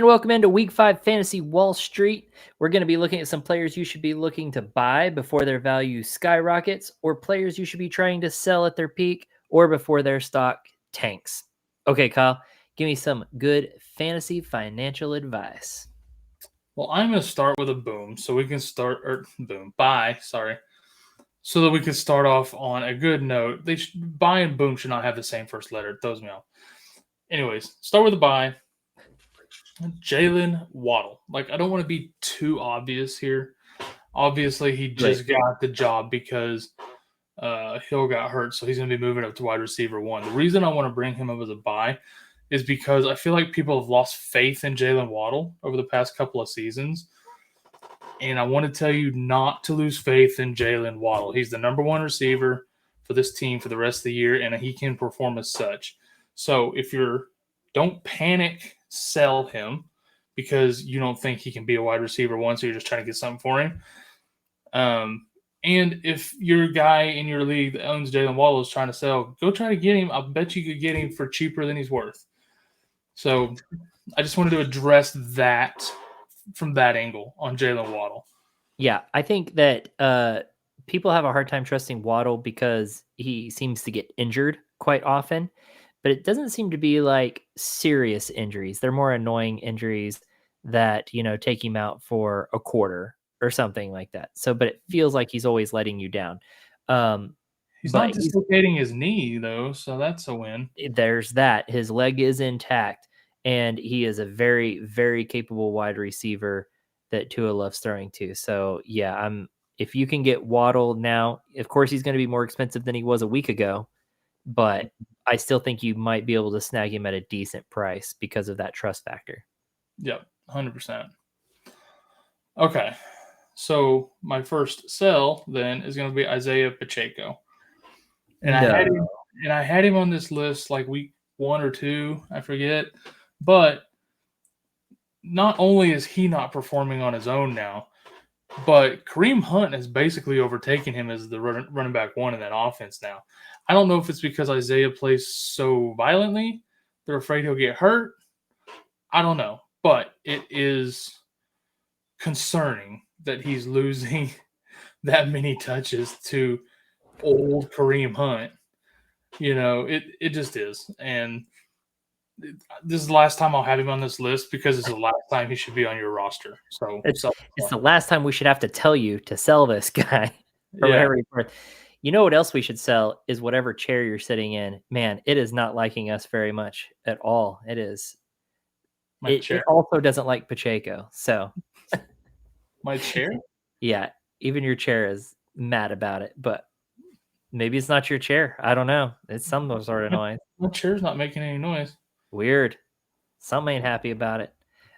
and welcome into Week 5 Fantasy Wall Street. We're going to be looking at some players you should be looking to buy before their value skyrockets, or players you should be trying to sell at their peak, or before their stock tanks. Okay, Kyle, give me some good fantasy financial advice. Well, I'm going to start with a boom, so we can start, buy, so that we can start off on a good note. Buy and boom should not have the same first letter. It throws me off. Anyways, start with a buy. Jaylen Waddle. I don't want to be too obvious here. Obviously, he just got the job because Hill got hurt, so he's going to be moving up to wide receiver 1. The reason I want to bring him up as a buy is because I feel like people have lost faith in Jaylen Waddle over the past couple of seasons. And I want to tell you not to lose faith in Jaylen Waddle. He's the number 1 receiver for this team for the rest of the year, and he can perform as such. So don't panic, sell him because you don't think he can be a wide receiver 1, so you're just trying to get something for him. And if your guy in your league that owns Jaylen Waddle is trying to sell, go try to get him. I bet you could get him for cheaper than he's worth. So I just wanted to address that from that angle on Jaylen Waddle. Yeah, I think that people have a hard time trusting Waddle because he seems to get injured quite often, but it doesn't seem to be like serious injuries. They're more annoying injuries that, take him out for a quarter or something like that. So, but it feels like he's always letting you down. He's not dislocating his knee, though, so that's a win. There's that. His leg is intact, and he is a very, very capable wide receiver that Tua loves throwing to. So, yeah, if you can get Waddle now, of course he's going to be more expensive than he was a week ago, but I still think you might be able to snag him at a decent price because of that trust factor. Yep, 100%. Okay, so my first sell then is going to be Isiah Pacheco. And I had him on this list like week 1 or 2, I forget. But not only is he not performing on his own now, but Kareem Hunt has basically overtaken him as the running back 1 in that offense now. I don't know if it's because Isiah plays so violently, they're afraid he'll get hurt. I don't know. But it is concerning that he's losing that many touches to old Kareem Hunt. It just is. And this is the last time I'll have him on this list because it's the last time he should be on your roster. So it's the last time we should have to tell you to sell this guy or whatever he's worth. You know what else we should sell is whatever chair you're sitting in. Man, it is not liking us very much at all. It is. It also doesn't like Pacheco. So my chair? Yeah, even your chair is mad about it, but maybe it's not your chair. I don't know. It's some sort of noise. My chair's not making any noise. Weird. Some ain't happy about it.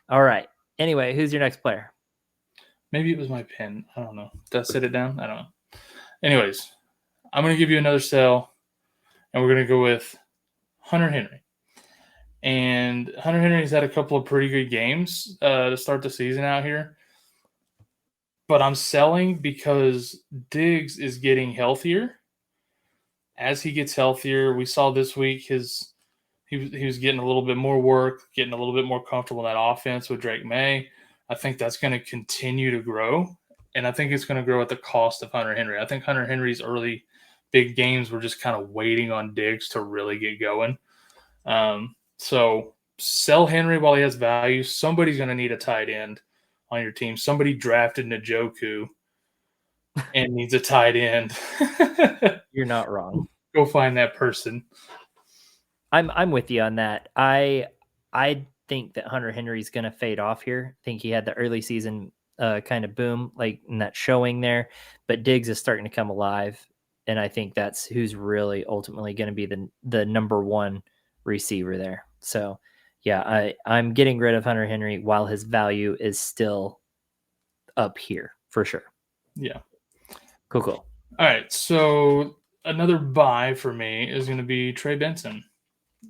All right. Anyway, who's your next player? Maybe it was my pen. I don't know. Did I sit it down? I don't know. Anyways, I'm going to give you another sell, and we're going to go with Hunter Henry. And Hunter Henry's had a couple of pretty good games to start the season out here. But I'm selling because Diggs is getting healthier. As he gets healthier, we saw this week he was getting a little bit more work, getting a little bit more comfortable in that offense with Drake May. I think that's going to continue to grow, and I think it's going to grow at the cost of Hunter Henry. I think Hunter Henry's early big games were just kind of waiting on Diggs to really get going. So sell Henry while he has value. Somebody's going to need a tight end on your team. Somebody drafted Njoku and needs a tight end. You're not wrong. Go find that person. I'm with you on that. I think that Hunter Henry's going to fade off here. I think he had the early season kind of boom, like in that showing there, but Diggs is starting to come alive, and I think that's who's really ultimately going to be the number 1 receiver there. So, yeah, I'm getting rid of Hunter Henry while his value is still up here for sure. Yeah. Cool. All right, so another buy for me is going to be Trey Benson.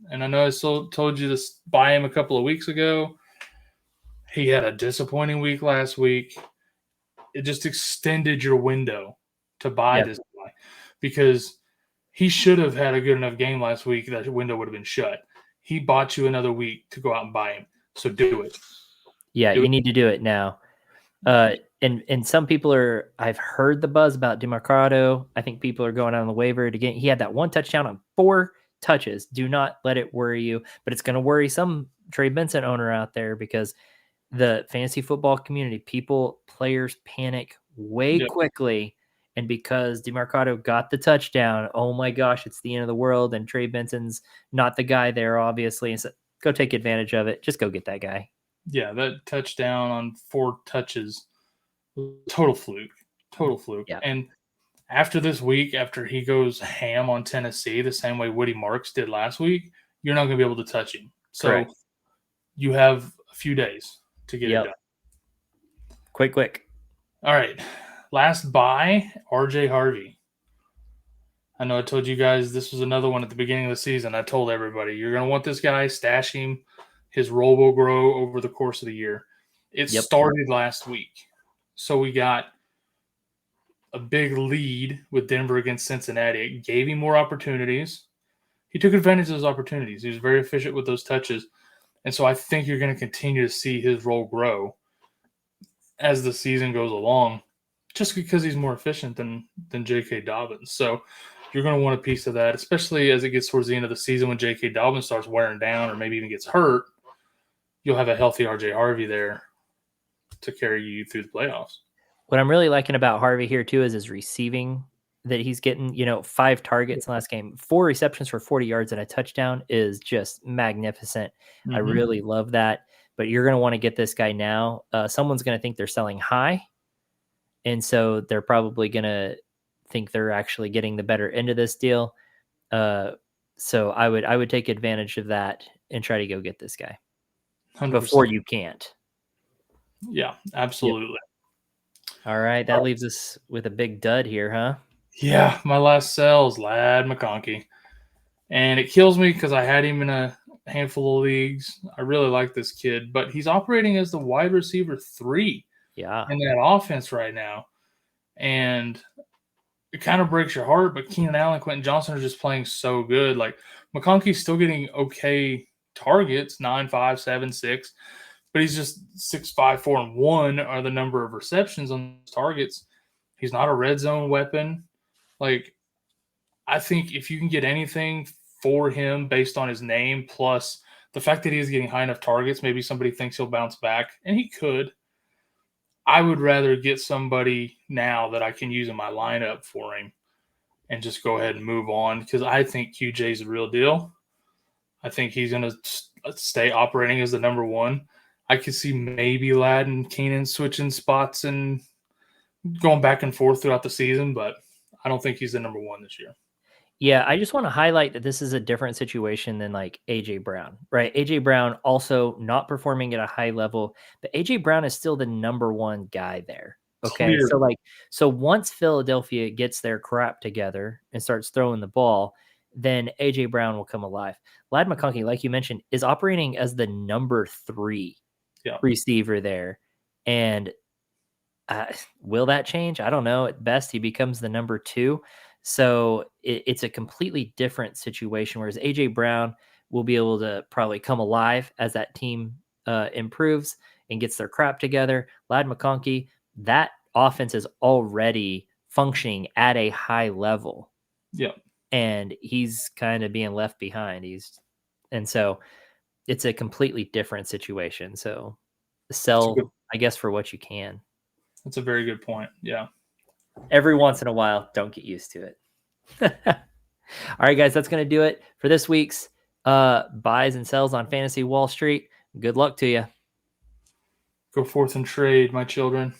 And I know I told you to buy him a couple of weeks ago. He had a disappointing week last week. It just extended your window to buy this guy because he should have had a good enough game last week that window would have been shut. He bought you another week to go out and buy him. So do it. Yeah, you need to do it now. And some people I've heard the buzz about DeMarcado. I think people are going on the waiver to get. He had that one touchdown on 4 touches. Do not let it worry you, but it's going to worry some Trey Benson owner out there because the fantasy football community, players panic way quickly. And because DeMarcado got the touchdown, oh my gosh, it's the end of the world. And Trey Benson's not the guy there, obviously. And so go take advantage of it. Just go get that guy. Yeah, that touchdown on 4 touches, total fluke. Yeah. And after this week, after he goes ham on Tennessee, the same way Woody Marks did last week, you're not going to be able to touch him. So Correct. You have a few days to get it done. Quick. All right. Last buy, RJ Harvey. I know I told you guys this was another one at the beginning of the season. I told everybody, you're going to want this guy, stash him. His role will grow over the course of the year. It started last week. So we got a big lead with Denver against Cincinnati. It gave him more opportunities. He took advantage of those opportunities. He was very efficient with those touches. And so I think you're going to continue to see his role grow as the season goes along, just because he's more efficient than J.K. Dobbins. So you're going to want a piece of that, especially as it gets towards the end of the season when J.K. Dobbins starts wearing down or maybe even gets hurt. You'll have a healthy RJ Harvey there to carry you through the playoffs. What I'm really liking about Harvey here too is his receiving that he's getting, 5 targets in the last game, 4 receptions for 40 yards and a touchdown is just magnificent. Mm-hmm. I really love that, but you're going to want to get this guy now. Someone's going to think they're selling high. And so they're probably going to think they're actually getting the better end of this deal. So I would take advantage of that and try to go get this guy 100%. Before you can't. Yeah, absolutely. Yep. All right, that leaves us with a big dud here, huh? Yeah, my last sell is Ladd McConkey. And it kills me because I had him in a handful of leagues. I really like this kid, but he's operating as the wide receiver 3 in that offense right now. And it kind of breaks your heart, but Keenan Allen, Quentin Johnson are just playing so good. Like, McConkey's still getting okay targets, 9, 5, 7, 6. But he's just 6'5", 4, and 1 are the number of receptions on targets. He's not a red zone weapon. Like, I think if you can get anything for him based on his name, plus the fact that he's getting high enough targets, maybe somebody thinks he'll bounce back, and he could. I would rather get somebody now that I can use in my lineup for him and just go ahead and move on, because I think QJ is the real deal. I think he's going to stay operating as the number 1. I could see maybe Ladd and Keenan switching spots and going back and forth throughout the season, but I don't think he's the number 1 this year. Yeah, I just want to highlight that this is a different situation than like A.J. Brown, right? A.J. Brown also not performing at a high level, but A.J. Brown is still the number 1 guy there. Okay, clearly. So once Philadelphia gets their crap together and starts throwing the ball, then A.J. Brown will come alive. Ladd McConkey, like you mentioned, is operating as the number 3 receiver there. And will that change? I don't know. At best, he becomes the number 2. So it's a completely different situation, whereas A.J. Brown will be able to probably come alive as that team improves and gets their crap together. Ladd McConkey, that offense is already functioning at a high level. Yeah. And he's kind of being left behind. And so it's a completely different situation. So sell, I guess, for what you can. That's a very good point. Yeah. Every once in a while, don't get used to it. All right, guys, that's going to do it for this week's buys and sells on Fantasy Wall Street. Good luck to you. Go forth and trade, my children.